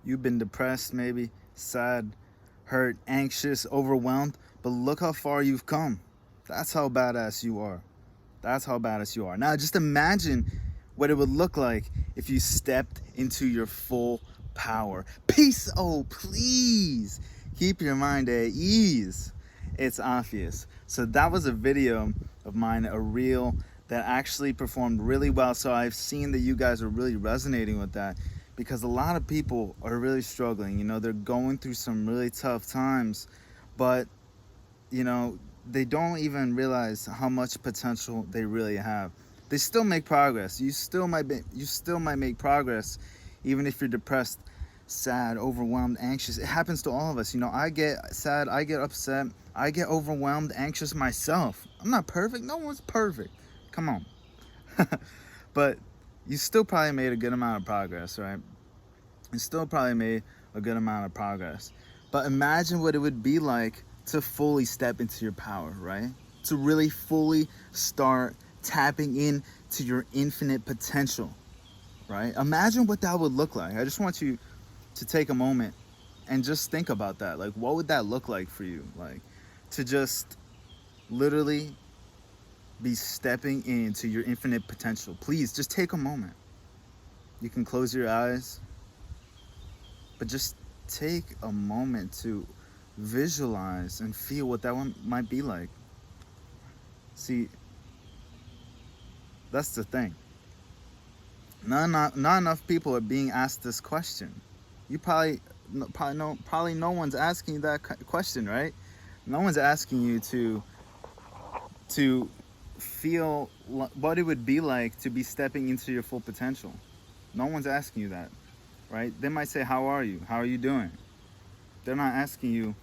You've been depressed, maybe sad, hurt, anxious, overwhelmed, but look how far you've come. That's how badass you are. That's how badass you are. Now just imagine what it would look like if you stepped into your full power. Peace, oh please. Keep your mind at ease. It's obvious. So that was a video of mine, a reel that actually performed really well. So I've seen that you guys are really resonating with that, because a lot of people are really struggling. You know, they're going through some really tough times, but you know, they don't even realize how much potential they really have. They still make progress. You still might make progress even if you're depressed, sad, overwhelmed, anxious. It happens to all of us. You know, I get sad, I get upset, I get overwhelmed, anxious myself. I'm not perfect. No one's perfect. Come on. But you still probably made a good amount of progress, right? You still probably made a good amount of progress. But imagine what it would be like to fully step into your power, right? To really fully start tapping into your infinite potential, right? Imagine what that would look like. I just want you to take a moment and just think about that. Like, what would that look like for you? Like, to just literally be stepping into your infinite potential. Please, just take a moment. You can close your eyes, but just take a moment to visualize and feel what that one might be like. See, that's the thing. Not enough people are being asked this question. You probably no one's asking you that question, right? No one's asking you to feel what it would be like to be stepping into your full potential. No one's asking you that, right? They might say, how are you? How are you doing? They're not asking you,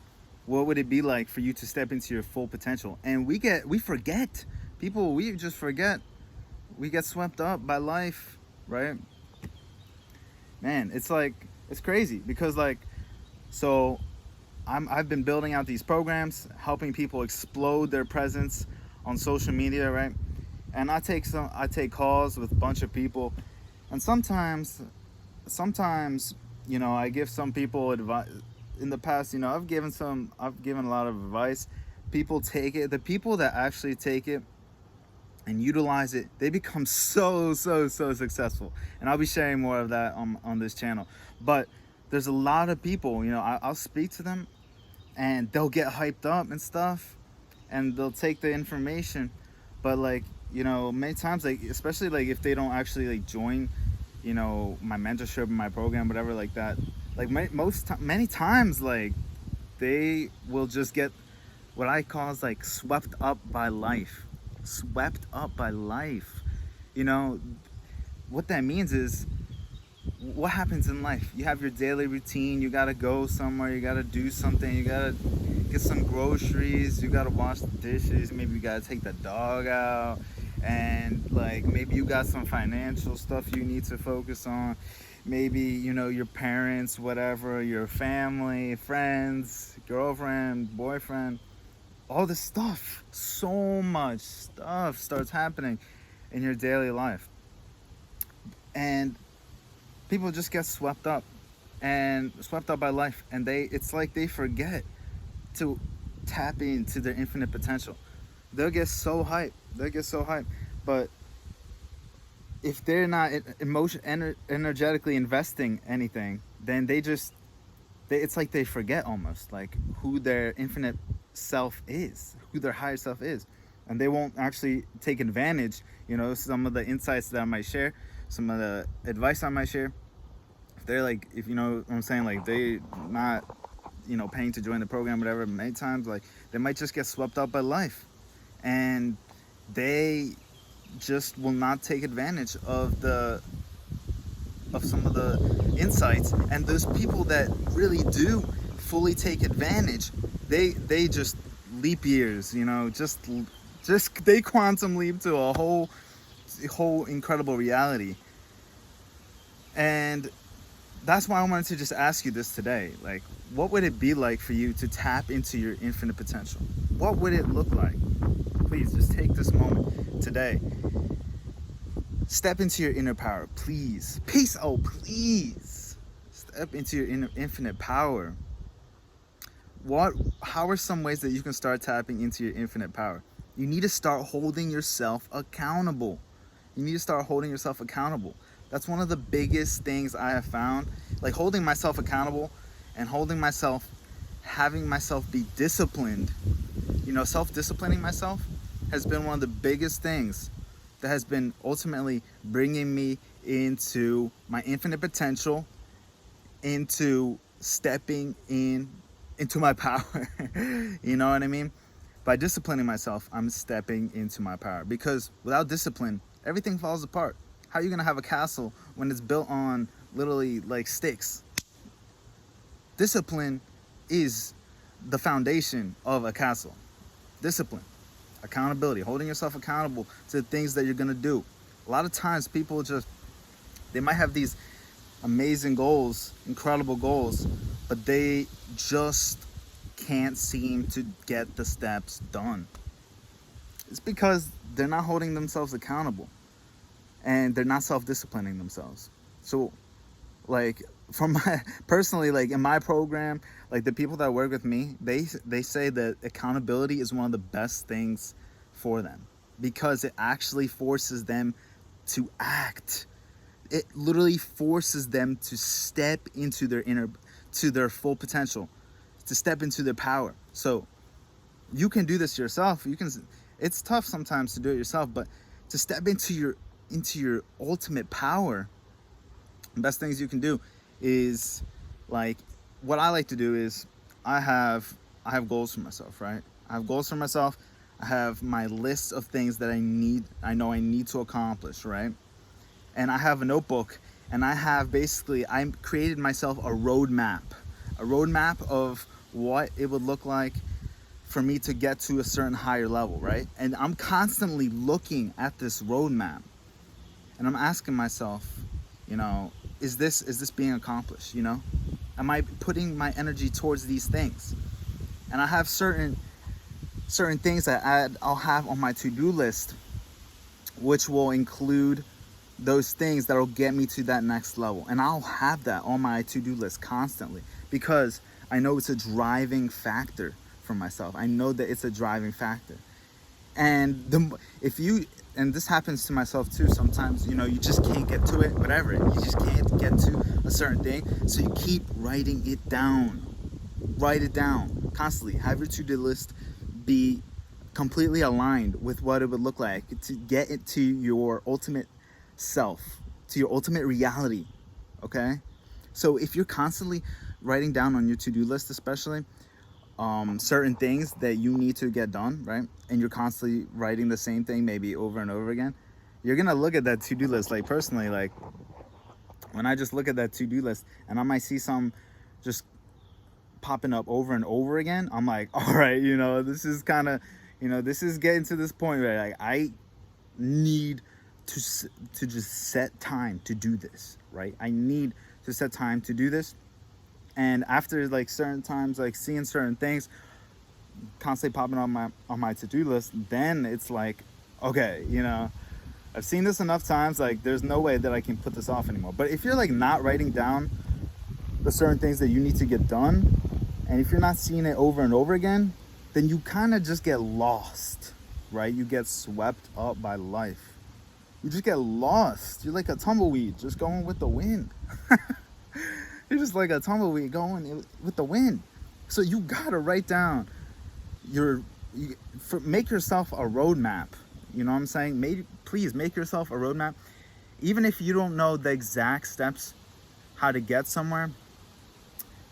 what would it be like for you to step into your full potential? And we forget. People, we just forget. We get swept up by life, right? Man, it's crazy, because so I've been building out these programs, helping people explode their presence on social media, right? And I take calls with a bunch of people, and sometimes, you know, I give some people advice. In the past, you know, I've given a lot of advice. People take it. The people that actually take it and utilize it, they become so successful. And I'll be sharing more of that on this channel. But there's a lot of people, you know, I'll speak to them and they'll get hyped up and stuff, and they'll take the information, but like, you know, many times, like, especially like if they don't actually like join, you know, my mentorship, my program, whatever, like that, like many times, like, they will just get what I call is like swept up by life. You know, what that means is, what happens in life? You have your daily routine. You gotta go somewhere, you gotta do something, you gotta get some groceries, you gotta wash the dishes, maybe you gotta take the dog out, and like maybe you got some financial stuff you need to focus on. Maybe, you know, your parents, whatever, your family, friends, girlfriend, boyfriend, all this stuff. So much stuff starts happening in your daily life. And people just get swept up by life, and it's like they forget to tap into their infinite potential. They'll get so hyped, but if they're not energetically investing anything, then it's like they forget almost like who their infinite self is, who their higher self is, and they won't actually take advantage. You know, some of the insights that I might share, some of the advice I might share, if you know what I'm saying, like they not, you know, paying to join the program, whatever, many times like they might just get swept up by life, and they just will not take advantage of some of the insights. And those people that really do fully take advantage, they just leap years, you know, just they quantum leap to a whole incredible reality. And that's why I wanted to just ask you this today. Like, what would it be like for you to tap into your infinite potential? What would it look like? Please just take this moment today. Step into your inner power, please. Peace, oh please. step into your infinite power, how are some ways that you can start tapping into your infinite power? You need to start holding yourself accountable. You need to start holding yourself accountable. That's one of the biggest things I have found. Like holding myself accountable and having myself be disciplined. Self-disciplining myself has been one of the biggest things that has been ultimately bringing me into my infinite potential, into stepping into my power. You know what I mean? By disciplining myself, I'm stepping into my power. Because without discipline, everything falls apart. How are you gonna have a castle when it's built on literally like sticks? Discipline is the foundation of a castle. Discipline, accountability, holding yourself accountable to the things that you're gonna do. A lot of times people they might have these amazing goals, incredible goals, but they just can't seem to get the steps done. It's because they're not holding themselves accountable and they're not self-disciplining themselves. So like personally, like in my program, like the people that work with me, they say that accountability is one of the best things for them because it actually forces them to act. It literally forces them to step into their full potential, to step into their power. So you can do this yourself. It's tough sometimes to do it yourself, but to step into your ultimate power, the best things you can do is, like, what I like to do is I have goals for myself, right? I have goals for myself. I have my list of things that I know I need to accomplish, right? And I have a notebook, and I created myself a roadmap of what it would look like for me to get to a certain higher level, right? And I'm constantly looking at this roadmap, and I'm asking myself, is this being accomplished? Am I putting my energy towards these things? And I have certain things that I'll have on my to-do list, which will include those things that will get me to that next level. And I'll have that on my to-do list constantly because I know it's a driving factor for myself. I know that it's a driving factor. And this happens to myself too sometimes, you just can't get to it, whatever. You just can't get to a certain thing. So you keep writing it down. Write it down constantly. Have your to-do list be completely aligned with what it would look like to get it to your ultimate self, to your ultimate reality. Okay? So if you're constantly writing down on your to-do list, especially certain things that you need to get done, right? And you're constantly writing the same thing maybe over and over again, you're gonna look at that to-do list. Like personally, like when I just look at that to-do list and I might see some just popping up over and over again, I'm like, all right, this is kind of, this is getting to this point where like I need to just set time to do this, right? I need to set time to do this. And after like certain times, like seeing certain things constantly popping on my to-do list, then it's like, okay, I've seen this enough times, like there's no way that I can put this off anymore. But if you're like not writing down the certain things that you need to get done, and if you're not seeing it over and over again, then you kind of just get lost, right? You get swept up by life. You just get lost. You're like a tumbleweed just going with the wind. You're just like a tumbleweed going with the wind. So you gotta write down make yourself a roadmap. You know what I'm saying? Please make yourself a roadmap. Even if you don't know the exact steps how to get somewhere,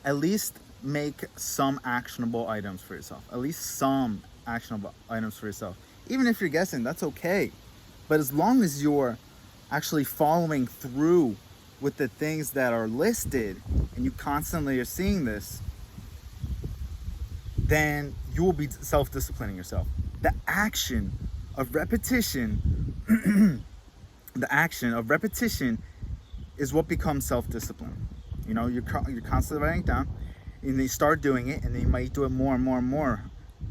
at least make some actionable items for yourself. At least some actionable items for yourself. Even if you're guessing, that's okay. But as long as you're actually following through with the things that are listed and you constantly are seeing this, then you will be self-disciplining yourself. The action of repetition is what becomes self-discipline. You're constantly writing it down, and then you start doing it, and then you might do it more and more and more,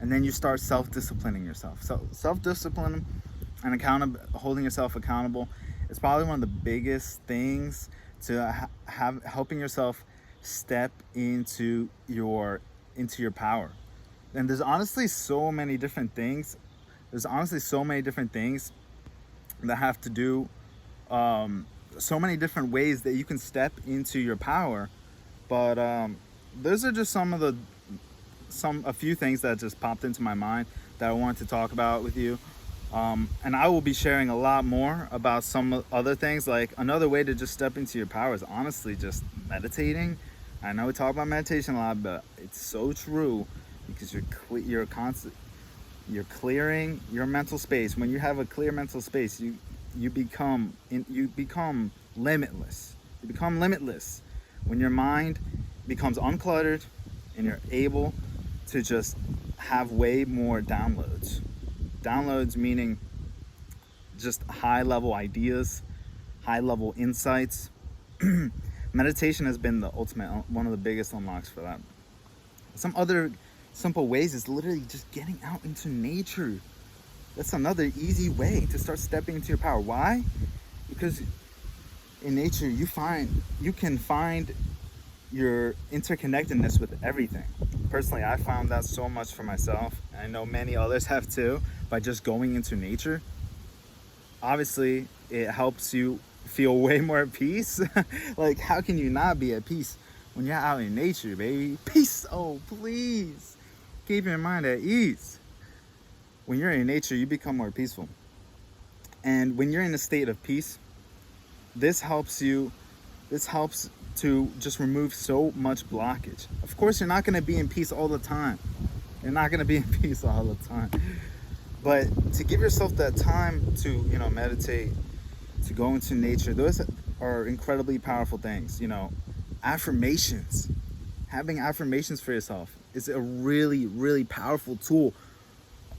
and then you start self-disciplining yourself. So self-discipline and holding yourself accountable is probably one of the biggest things to helping yourself step into your power. And there's honestly so many different things. That have to do, so many different ways that you can step into your power. But those are just a few things that just popped into my mind that I wanted to talk about with you. And I will be sharing a lot more about some other things. Like, another way to just step into your power is honestly just meditating. I know we talk about meditation a lot, but it's so true, because you're clearing your mental space. When you have a clear mental space, you become limitless. You become limitless when your mind becomes uncluttered, and you're able to just have way more downloads. Downloads meaning just high level ideas, high level insights. Meditation has been the ultimate, one of the biggest unlocks for that. Some other simple ways is literally just getting out into nature. That's another easy way to start stepping into your power. Why? Because in nature you can find your interconnectedness with everything. Personally, I found that so much for myself, and I know many others have too, by just going into nature. Obviously, it helps you feel way more at peace. Like, how can you not be at peace when you're out in nature, baby? Peace, oh please. Keep your mind at ease. When you're in nature, you become more peaceful. And when you're in a state of peace, this helps to just remove so much blockage. Of course, you're not going to be in peace all the time. But to give yourself that time to, meditate, to go into nature, those are incredibly powerful things. Affirmations. Having affirmations for yourself is a really, really powerful tool.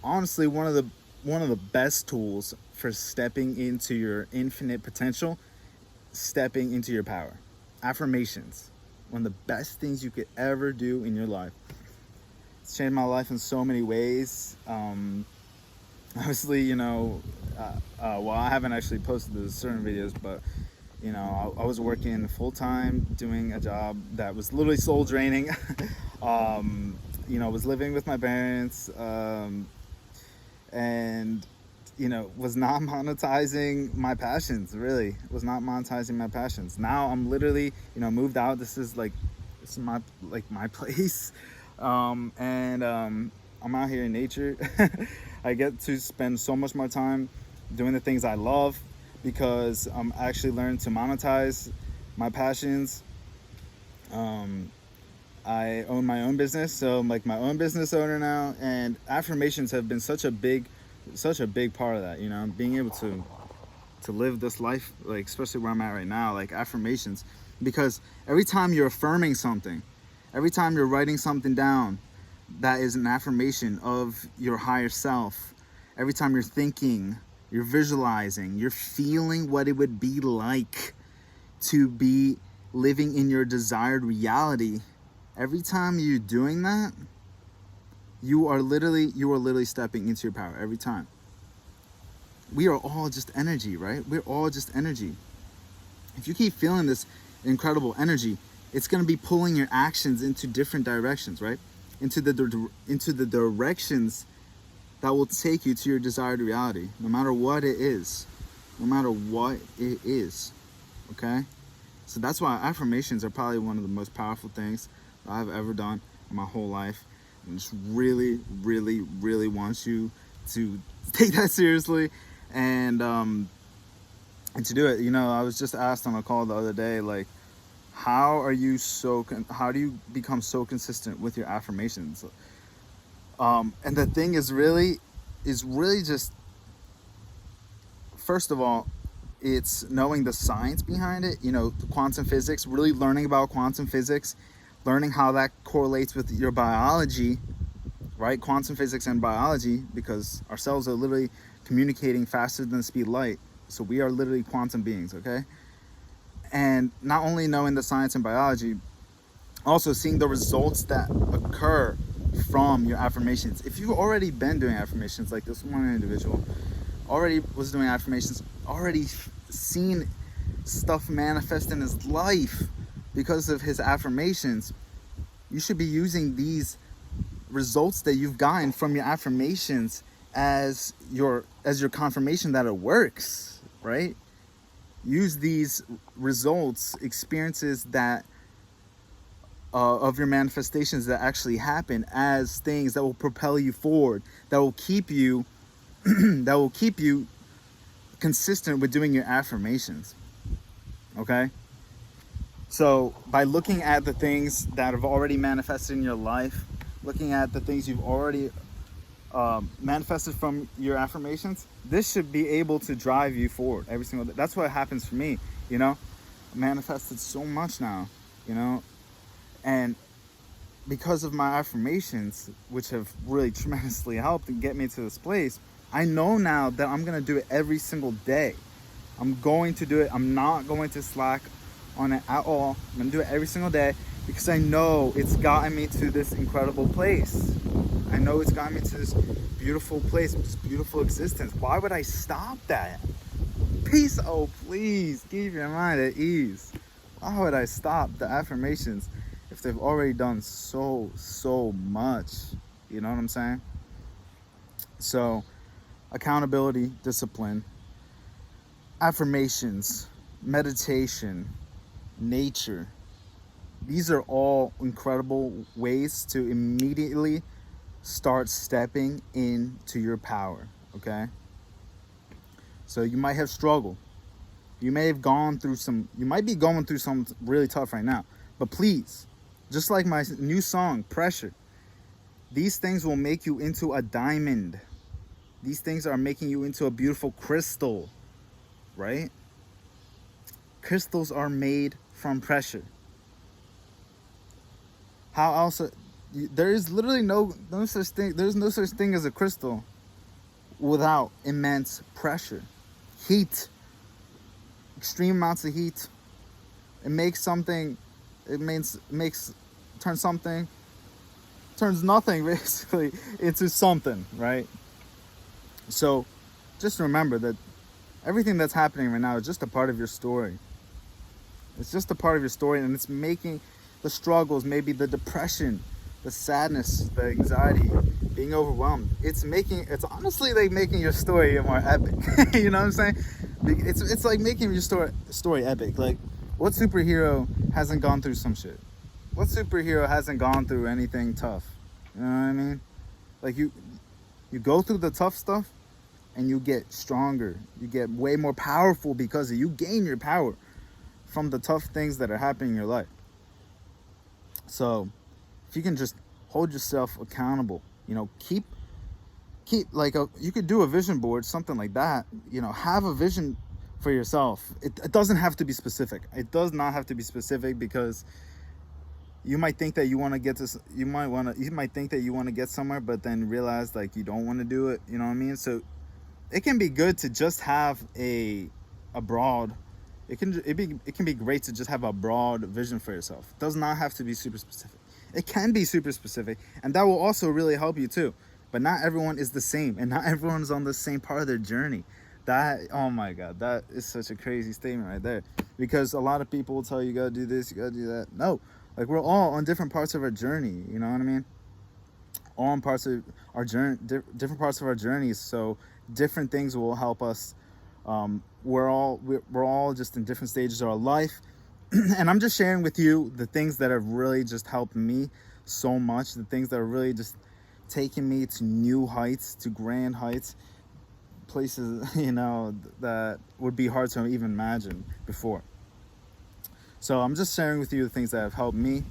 Honestly, one of the best tools for stepping into your infinite potential, stepping into your power. Affirmations, one of the best things you could ever do in your life. It's changed my life in so many ways. Obviously, I haven't actually posted the certain videos, but I was working full time doing a job that was literally soul draining. Was living with my parents, and was not monetizing my passions. Really was not monetizing my passions. Now I'm literally moved out. This is my place, and I'm out here in nature. I get to spend so much more time doing the things I love, because I'm actually learning to monetize my passions. I own my own business, so I'm like my own business owner now, and affirmations have been such a big part of that. Being able to live this life, like especially where I'm at right now, like affirmations, because every time you're affirming something, every time you're writing something down, that is an affirmation of your higher self. Every time you're thinking, you're visualizing, you're feeling what it would be like to be living in your desired reality. Every time you're doing that, you are literally stepping into your power. Every time. We are all just energy, right? We're all just energy. If you keep feeling this incredible energy, it's going to be pulling your actions into different directions, right? Into the directions that will take you to your desired reality, no matter what it is. Okay? So that's why affirmations are probably one of the most powerful things that I've ever done in my whole life. And just really, really, really want you to take that seriously and to do it. I was just asked on a call the other day, like, how do you become so consistent with your affirmations? And the thing is really just, first of all, it's knowing the science behind it, quantum physics, really learning about quantum physics, learning how that correlates with your biology, right? Quantum physics and biology, because our cells are literally communicating faster than the speed of light. So we are literally quantum beings, okay? And not only knowing the science and biology, also seeing the results that occur from your affirmations. If you've already been doing affirmations, like this one individual already was doing affirmations, already seen stuff manifest in his life because of his affirmations, you should be using these results that you've gotten from your affirmations as your confirmation that it works, right? Use these results, experiences that of your manifestations that actually happen, as things that will propel you forward, that will keep you that will keep you consistent with doing your affirmations. Okay? So by looking at the things that have already manifested in your life, looking at the things you've already manifested from your affirmations, this should be able to drive you forward every single day. That's what happens for me, you know. I manifested so much now, you know, and because of my affirmations, which have really tremendously helped and get me to this place, I know now that I'm going to do it every single day. I'm going to do it. I'm not going to slack on it at all. I'm going to do it every single day because I know it's gotten me to this incredible place. I know it's gotten me to this beautiful place, this beautiful existence. Why would I stop that? Peace, oh please, keep your mind at ease. Why would I stop the affirmations if they've already done so much? You know what I'm saying? So, accountability, discipline, affirmations, meditation, nature. These are all incredible ways to immediately start stepping into your power, okay? So you might have struggled. You may have gone through you might be going through something really tough right now. But please, just like my new song, Pressure, these things will make you into a diamond. These things are making you into a beautiful crystal, right? Crystals are made from pressure. How else? There is literally no such thing. There's no such thing as a crystal without immense pressure, heat, extreme amounts of heat. It makes something. Turns nothing basically into something, right? So, just remember that everything that's happening right now is just a part of your story. It's just a part of your story, and it's making the struggles, maybe the depression, the sadness, the anxiety, being overwhelmed. It's honestly like making your story more epic. You know what I'm saying? It's like making your story epic. Like, what superhero hasn't gone through some shit? What superhero hasn't gone through anything tough? You know what I mean? Like you go through the tough stuff, and you get stronger. You get way more powerful because you gain your power from the tough things that are happening in your life. So, if you can just hold yourself accountable, you know, keep like you could do a vision board, something like that. You know, have a vision for yourself. It doesn't have to be specific. It does not have to be specific, because you might think that you want to get this. You might think that you want to get somewhere, but then realize like you don't want to do it. You know what I mean? So it can be good to just have a broad. It can be great to just have a broad vision for yourself. It does not have to be super specific. It can be super specific, and that will also really help you too. But not everyone is the same, and not everyone is on the same part of their journey. That, oh my God, that is such a crazy statement right there. Because a lot of people will tell you, you gotta do this, you gotta do that. No, like we're all on different parts of our journey. You know what I mean? All on parts of our journey, different parts of our journeys. So different things will help us. We're all just in different stages of our life. And I'm just sharing with you the things that have really just helped me so much, the things that are really just taking me to new heights, to grand heights, places, you know, that would be hard to even imagine before. So I'm just sharing with you the things that have helped me,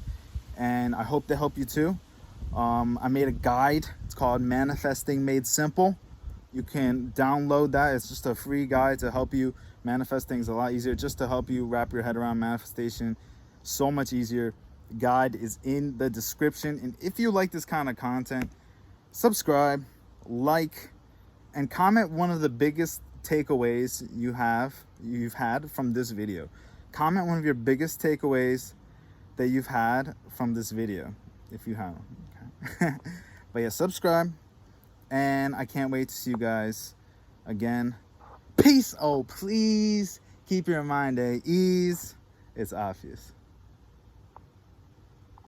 and I hope they help you too. I made a guide. It's called Manifesting Made Simple. You can download that. It's just a free guide to help you manifest things a lot easier, just to help you wrap your head around manifestation so much easier. The guide is in the description. And if you like this kind of content, subscribe, like, and comment one of the biggest takeaways you've had from this video. Comment one of your biggest takeaways that you've had from this video, if you have. Okay. But yeah, subscribe. And I can't wait to see you guys again. Peace. Oh, please keep your mind at ease. It's obvious.